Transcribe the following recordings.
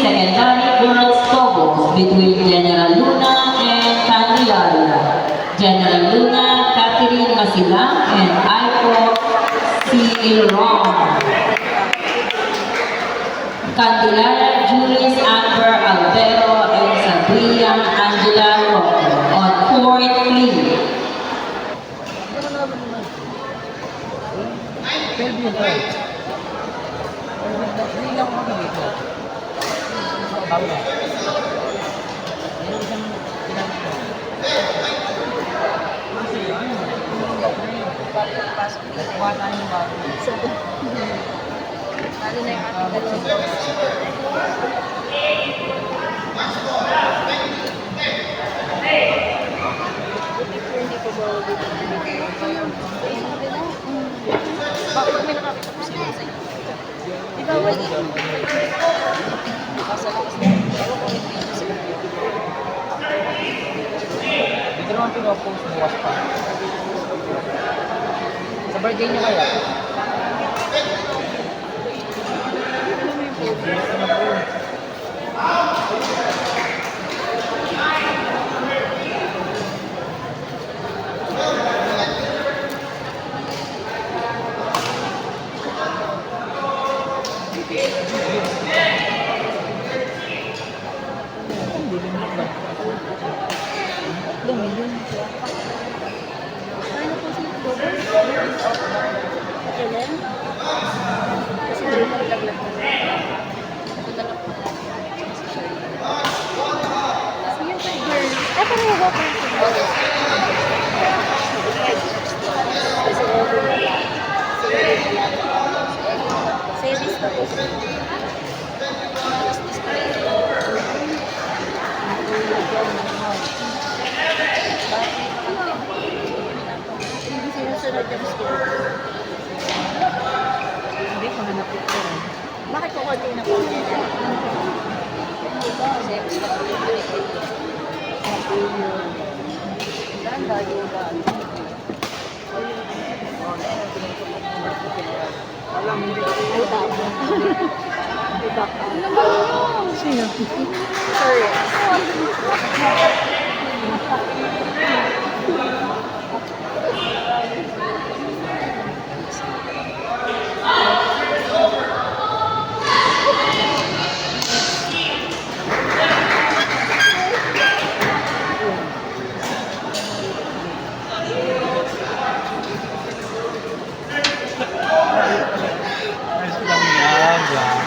secondary girls doubles between General Luna and Candelaria. General Luna, Catherine Masilang and Aiko Silron. Candelaria, Julius Amber Albero and Sabria Angela Rocco on court plea. Bakit may nakakita ko sila sa iyo? Di ba wala? Sa lakas na. Ewan ko hindi ito sila. Dito naman pinapost mo was pa. Sa birthday niya kaya? Lumilyon. Ano po si Bobo? Kailan? Kasi hindi ko nalaglag na. Napunta na po. Sige pa, girl. Ay, pareho ba pa? Kasi Bobo na lang. Service na po. Hindi sinusunod yung skill. Hindi, panganap ito rin. Bakit ko konti na po? Kasi gusto ko yung balik. Ganda yung Alam, hindi ko ay baka. Ay baka. Sino? Sorry. Ayos lang yan, yan.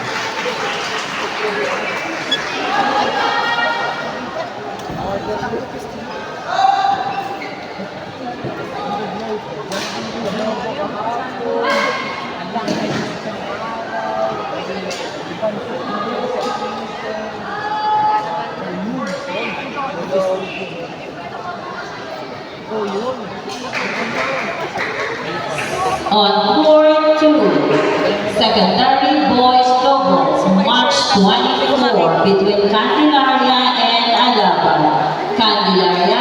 Oh, yun. On court 2, secondary boys doubles, March 24 between Candelaria and Alaba. Candelaria,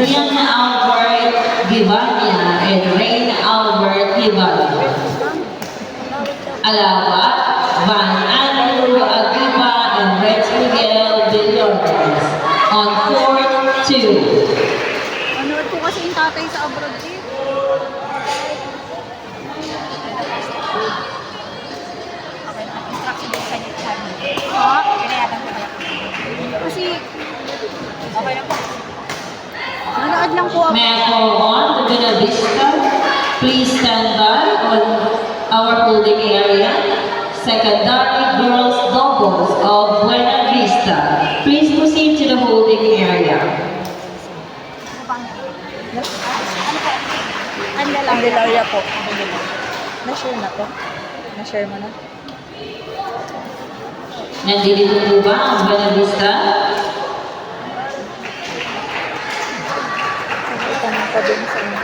Zian Albert Givania and Rain Albert Givania. Alaba, Van Andrew Agiba and Rex Miguel Villones. On court 2. Manood ko kasi yung tatay sa abroad eh. Okay, instruction din sa inyo. Ha? Pinayatan ko kaya. Kasi Okay lang po. nanood lang po ako. May I call on the Buena Vista? Please stand by on our holding area. Secondary girls doubles of Buena Vista. Please proceed to the holding area. Ano bang? Ano po? Candelaria po. Na-share na po? Na-share mo na? Nandito po ba ang Buena Vista? Tanong pa din sa inyo.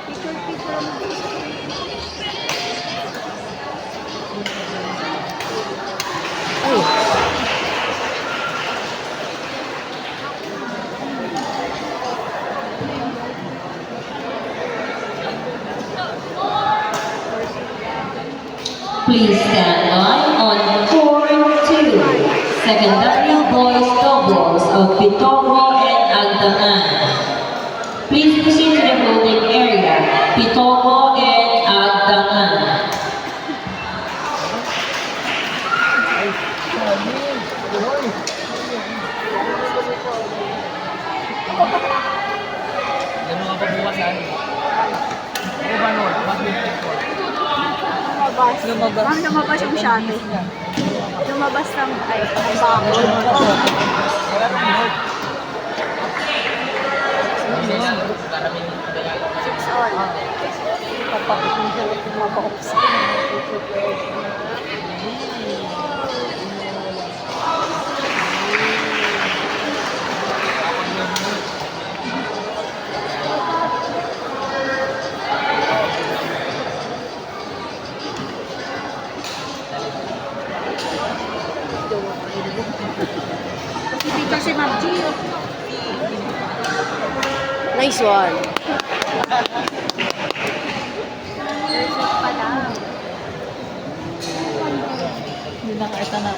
Picture mo. Ay. Please stand by on Secondary boys doubles of Pitongo and Agdangan. Please proceed to the holding area. Pitongo and Agdangan. Ganun nga pabuwasan. Ano ba nun? Basketball. Lumabas. Lumabas. Ma'am, lumabas yung shate. Lumabas ng ay bakod. Wala nang note. 6 all. Papakita siya yung mabox. Kasi teacher si Ma'am Gio. Nice one. Research pa lang. Hindi nakita na.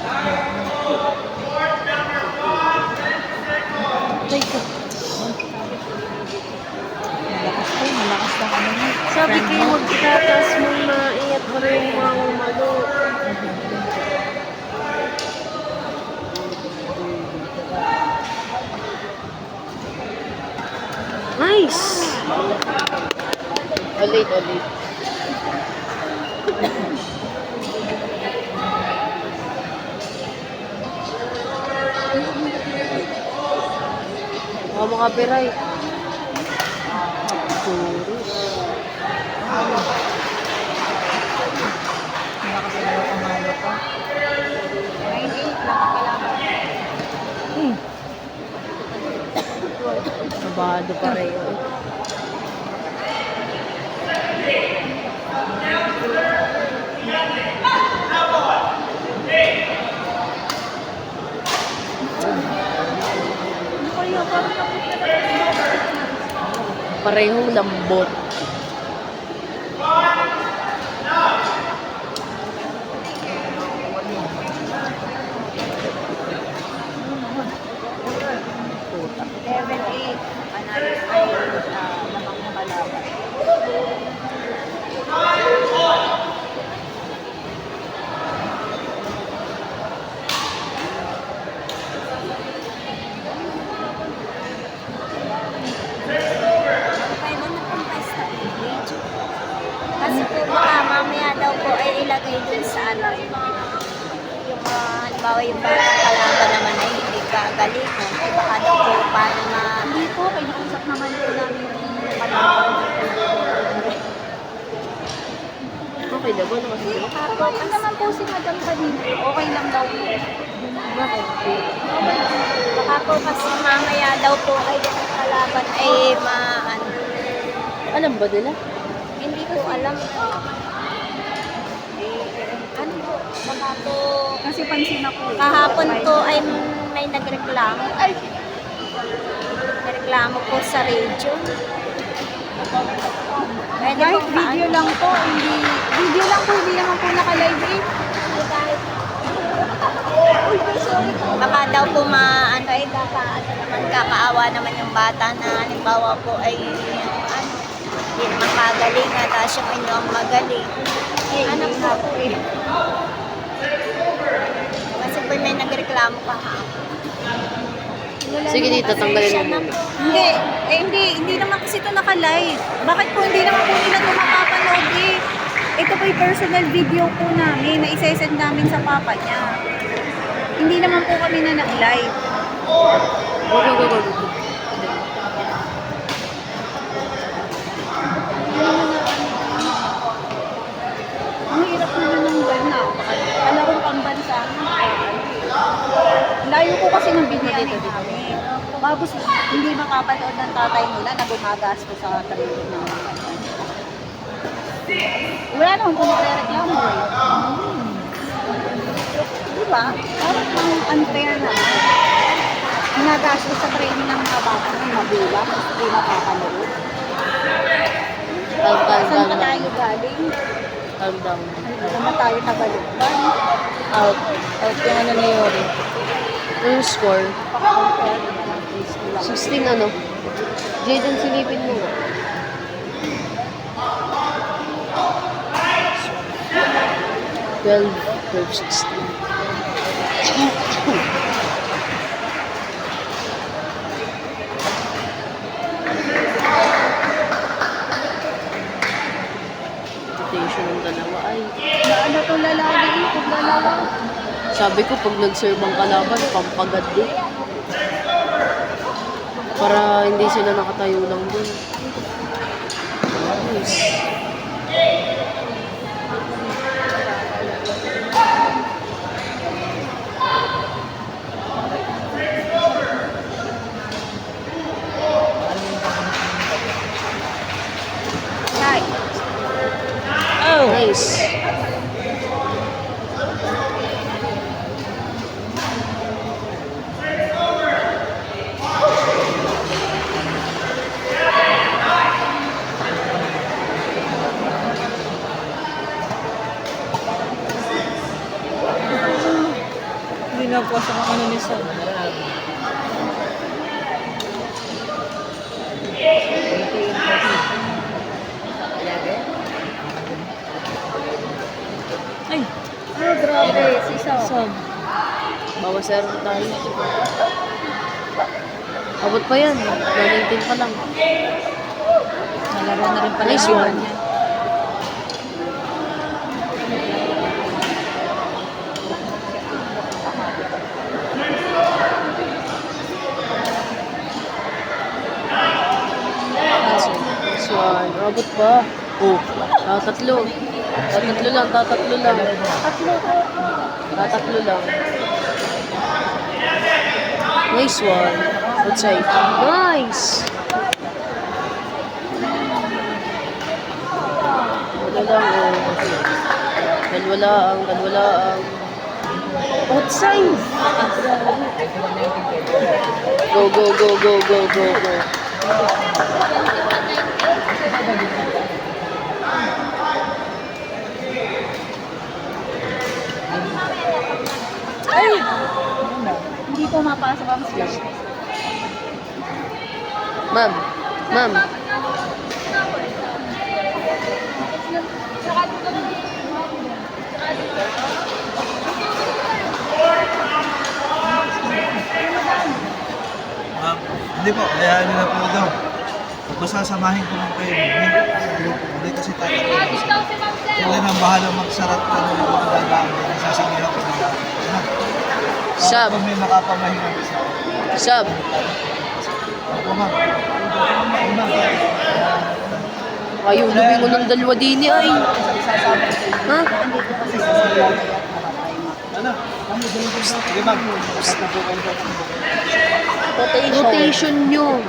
Malakas na kami. Sabi kayo magtatas mo na iyak mo rin yung mga umalo. Nice! Ulit, ulit. Mga piray. Churus. Nakasalaw ang malo pa. 98 lang kalaban. Sabado pa rin. Ano kaya? Parang tapos na Parehong lambot. Level 8. Panalo ay lamang ng kalaban. Pwede na pong pasta page. Kasi po baka mamaya daw po ay ilagay dun sa ano, yung halimbawa yung batang kalaban naman ay hindi kagalingan. Eh baka daw po paano na Hindi po, kinausap naman po namin yung kalaban. Okay na ba? Ano naman po si Madam kanina? Okay lang daw po. bakit po? Baka po kasi mamaya daw po ay yung kalaban ay maano. Alam ba nila? Hindi ko alam. Ano po? Baka po Kasi pansin ako. kahapon po ay may nagreklamo. Ay! Nagreklamo po sa radio. Pwede Kahit po video lang po, hindi naman po naka-live eh. Baka daw po maano ay kakaawa naman yung bata na halimbawa po ay ano, yung makagaling at tapos yung inyo ang magaling. Ano po? Kasi po may nagreklamo kahapon. Sige dito, tanggalin mo. Hindi naman kasi ito naka-live. Bakit po hindi naman po nila ito mapapanood eh? Ito po yung personal video po namin na isa-send namin sa papa niya. Hindi naman po kami na nag-live. Go. Ang hirap naman ng gana. Kalarong pambansa. Layo ko kasi ng binili namin. Tapos hindi makapanood ng tatay nila na gumagas ko sa training namin. Wala naman kung magre-reklamo eh. Diba? Parang unfair naman. Ginagastos sa training ng mga bata ng magulang, hindi makapanood. Saan pa tayo galing? Calm down. Hindi naman tayo tagalog ba? Out. Out yung ano na yun. Anong score? 16 ano? Jaden, silipin mo nga. Twelve, 16. Rotation ng dalawa ay. Ano to lalaki? Kung dalawa. Sabi ko, pag nag-serve ang kalaban, pampagad din. Para hindi sila nakatayo lang dun. Nice. Right. Oh, Nice. Hindi na po sa mga ano ni Sam. ay, Oh, grabe. Si Sam. Bawas zero tayo. Abot pa yan. 19 pa lang. nalaro na rin pala Nice yung one. niya. This one. Abot pa. Oh. Tatatlo. Tatatlo lang. Tatatlo lang. Tatatlo lang. Nice one. Outside. Nice! Wala lang. Oh. Dalawa lang. Dalawa lang. Outside! Go, go, go, go, go, go, go. Hindi po mapasok ang splash. Ma'am. Ma'am. Hindi po, hayaan nyo na po daw. Basta samahin ko lang kayo. Hindi kasi tatakot. Sila nang bahala magsarat ka ng mga dadaan. Nasasingihan ko sa daan. Sub. Kung may makapamahinga isa. Sub. Ako ma'am. Ako ma'am. Ayaw lumingon ng dalawa din ay. Ha? Ano? Sige ma'am. Rotation nyo.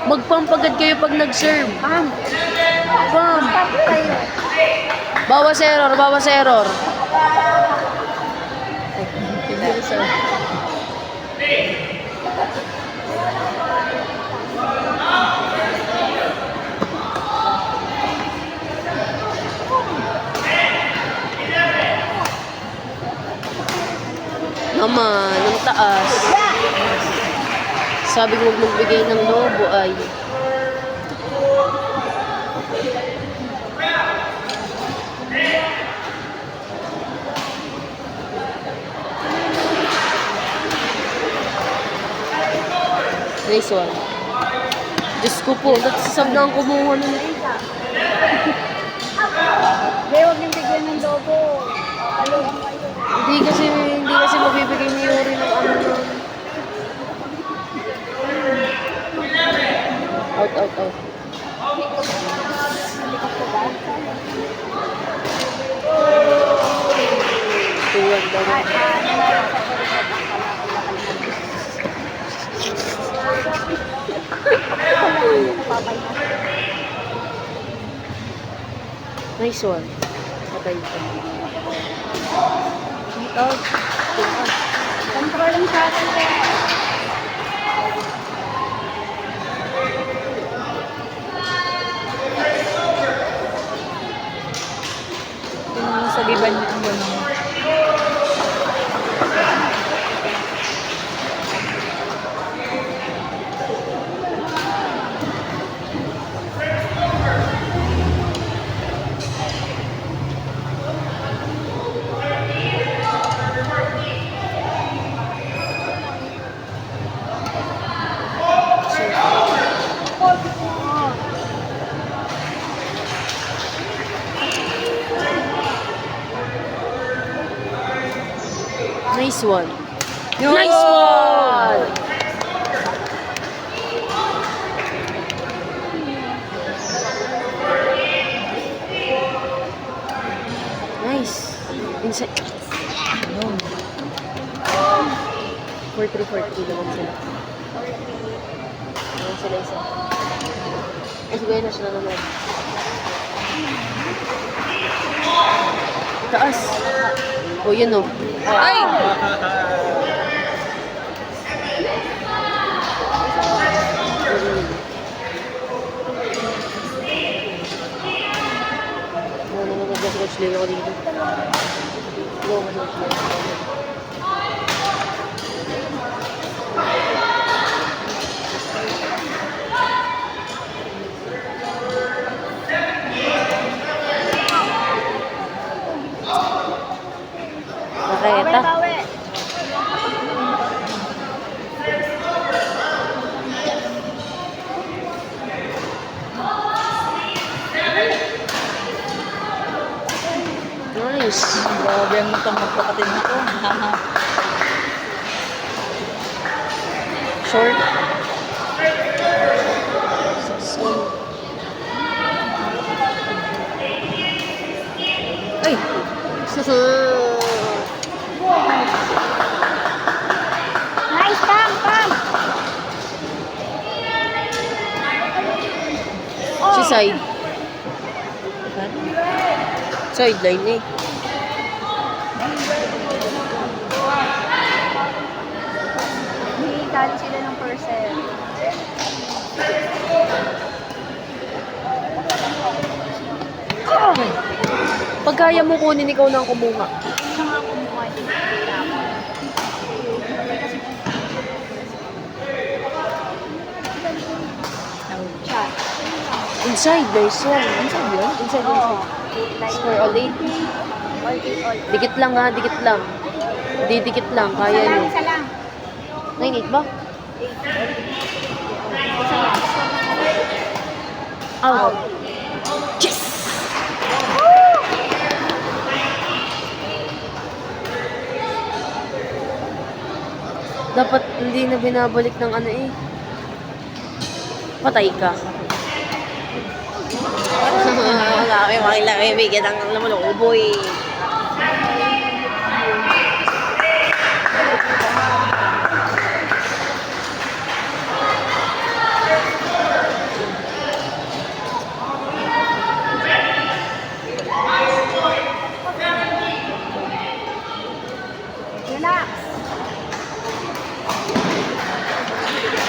Magpampagad kayo pag nag-serve. Pam. Bam. Kayo. Bawas error, bawas error. Naman, ang taas. Sabi ko huwag magbigay ng lobo ay. Nice one. Diyos ko po, ba't sasab na ang kumuha nun? Hindi, huwag niyong bigyan ng logo. Kaluhan kayo. Hindi kasi mabibigay ni Yuri ng ano nun. Out, out, out. Tuwag daw. Nice one. Patay ito. Out. Control lang sa akin. Sa giban niya ang gano'n. Nice one. Nice one! Nice. Inside. 4-3 naman sila. Naman sila isa. Ay, siguro na sila naman. Taas. O, yun o. Ay! Coach Leo ako dito. Go, Coach Leo. Naketa. Bawi. Nice. Grabe ang matang magkakatid nito. Short. Ay! Nice, Pam! Si side. Sideline eh. Hihikali sila ng person. Pag kaya mo kunin, ikaw na ang kumuha. Hindi na nga kumuha din. Inside, nice one. Inside yun? Inside. Score all 8. Dikit lang ha, dikit lang. Didikit lang, kaya nyo. Isa lang. 9-8 ba? Out. Yes! Dapat hindi na binabalik ng ano eh. Patay ka. Laki, makilaki, bigyan ang lumulubo eh. Relax.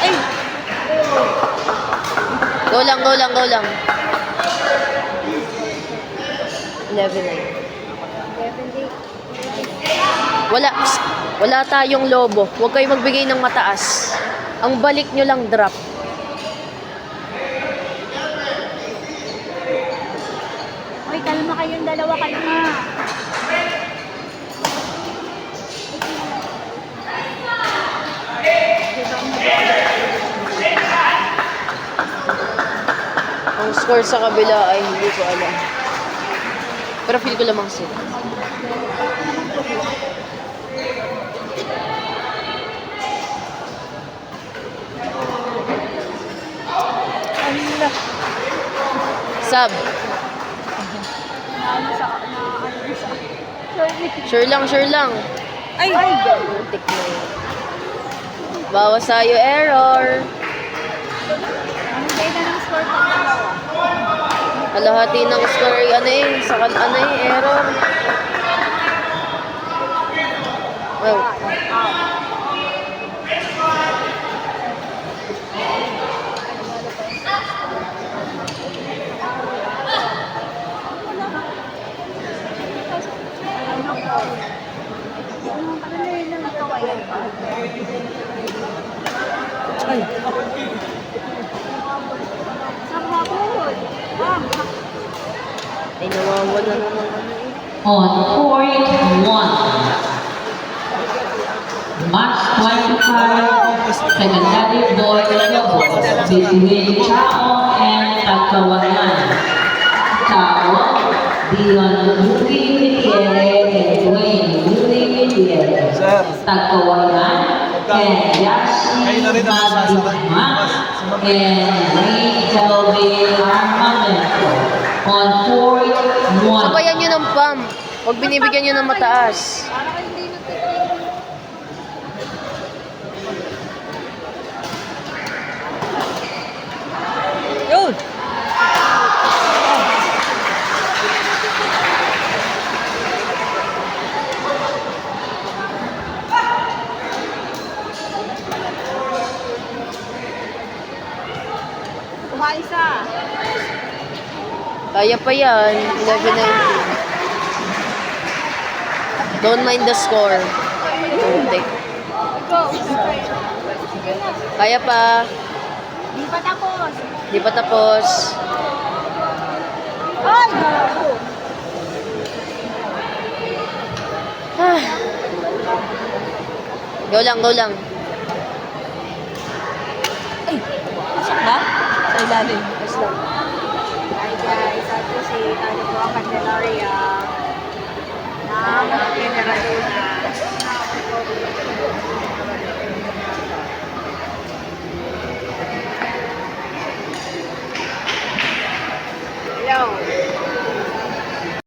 Ay! Go lang, go lang, go lang. 11-9. Wala tayong lobo. Huwag kayo magbigay ng mataas. Ang balik nyo lang drop. Uy, kalma kayong dalawa, kalma. Ang score sa kabila ay hindi ko alam. Pero feel ko lamang sila. Sub. Sure lang, sure lang. Ay! Muntik na yun. Bawas sa'yo, error. Ano kayo na ng score ko dalawa? Kalahati ng score, ano eh, sa ano eh, error. Wow. Ay. Ay, nawawala naman ano eh. On court 1. Match 25, secondary boys doubles between Chao and Tagkawanan. Chao, Dion Yuki Gutierrez and Dwayne Yuki Gutierrez. Sir. Tagkawayan, and Yashi Kayo na rin ang magsasalat. Madigma, and Rachel B. Armamento on court 1. Sabayan nyo ng pump. Huwag binibigyan nyo ng mataas. Yun! Kuha isa. Kaya pa yan. 11-19. Don't mind the score. Kunti. Kaya pa. Di pa tapos. Di pa tapos. Ay! Gago. Ah. Go lang, go lang. Pasok ba? Sa ilalim. Yes lang. Hi guys, ako si Tano po ang Candelaria.